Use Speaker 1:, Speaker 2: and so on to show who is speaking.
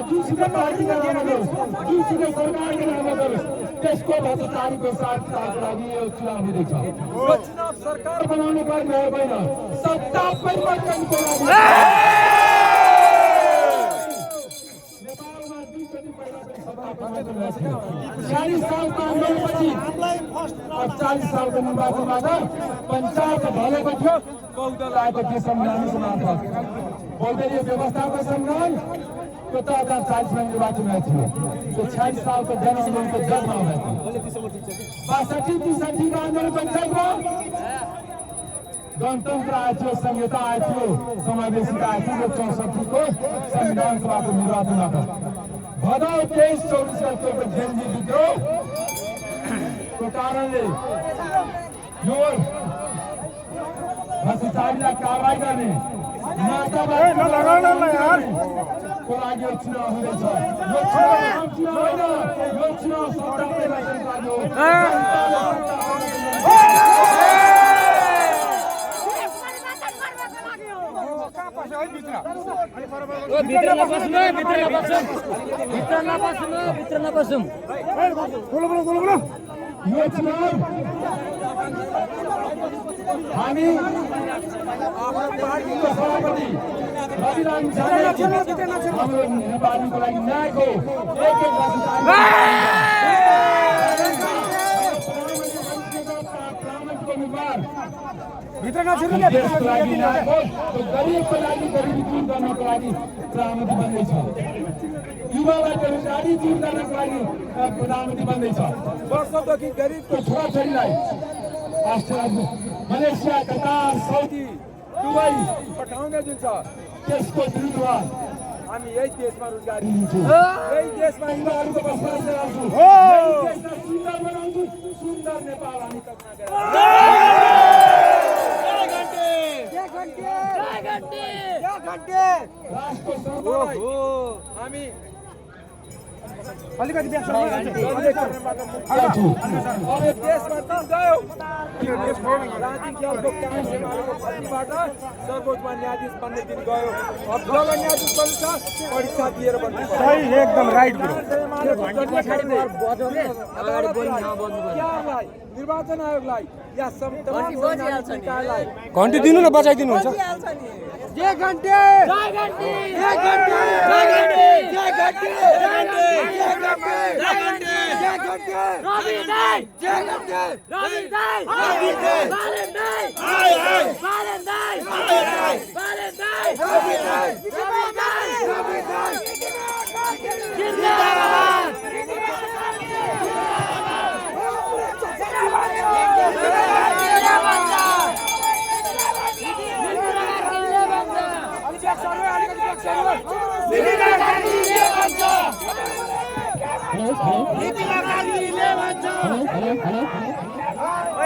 Speaker 1: जुनसुकै पार्टीका नाममा गरोस्, जुनसुकै सरकारको नाममा गरोस्, त्यसको भ्रष्टाचारीको साथको लागि यो चुनाव हुँदैछ। यो चुनाव सरकार बनाउनु पर्ने होइन, सत्ता परिवर्तनको लागि। नेपालमा 40 सालको आन्दोलनपछि 40 सालको निर्वाचनबाट पञ्चायत ढलेको थियो, बहुदल आएको थियो संविधानको मार्फत। बहुदलीय व्यवस्थाको संविधान त्यो त 2040 में निर्वाचन हुआ थियो। त्यो 46 सालको जन आन्दोलनको जगमा हुआ थियो। 62-63 का आन्दोलन पञ्चायतमा गणतन्त्र आएको थियो, संहिता आएको थियो, समावेशिता आएको थियो। 64 को संविधान सभाको निर्वाचनबाट भदौ 23-24 गतेको जेनजी विद्रोहको कारणले यो भ्रष्टाचारीलाई कारबाही गर्ने को लागि चुनाव हुँदैछ। यो चुनाव होइन, यो चुनाव सत्ता परिवर्तनको लागि हो। यो चुनाव हामी आफ्नो पार्टीको सभापति रविराम झाले हाम्रो नेपालीको लागि न्यायको एक-एक भित्र नछिर्ने देशको लागि न्यायको, गरिबको लागि गरिबी दूर गर्नको लागि प्रधानमन्त्री बन्दैछ। युवालाई बेरोजगारी दूर गर्नको लागि प्रधानमन्त्री बन्दैछ। वर्षौंदेखि गरिबको छोराछोरीलाई Australia, Malaysia, Qatar, Saudi, Dubai पठाउने जुन छ त्यसको विरुद्धमा हामी यही देशमा रोजगारी दिन्छौँ, यही देशमा युवाहरूको बसोबास गराउँछौँ, यही देशलाई सुन्दर बनाउँछौँ। सुन्दर नेपाल हामी कल्पना राष्ट्रको हामी अलिकति देशमा सर्वोच्च न्यायाधीश बन्ने दिन गयो। अब जब न्यायाधीश बन्छ परीक्षा दिएर बन्छ। सही, एकदम राइट ब्रो। निर्वाचन आयोगलाई या घन्टी दिनु न, बचाइदिनुहुन्छ। जय घन्टी, जय घन्टी, जय घन्टी, जय घन्टी, जय घन्टी, जय घन्टी, जय घन्टी, जय घन्टी, रवि दाई, जय घन्टी, रवि दाई, रवि दाई, बालन दाई, हाय हाय, बालन दाई, हाय हाय, बालन दाई, रवि दाई, रवि दाई, रवि दाई, जिंदाबाद। हेलो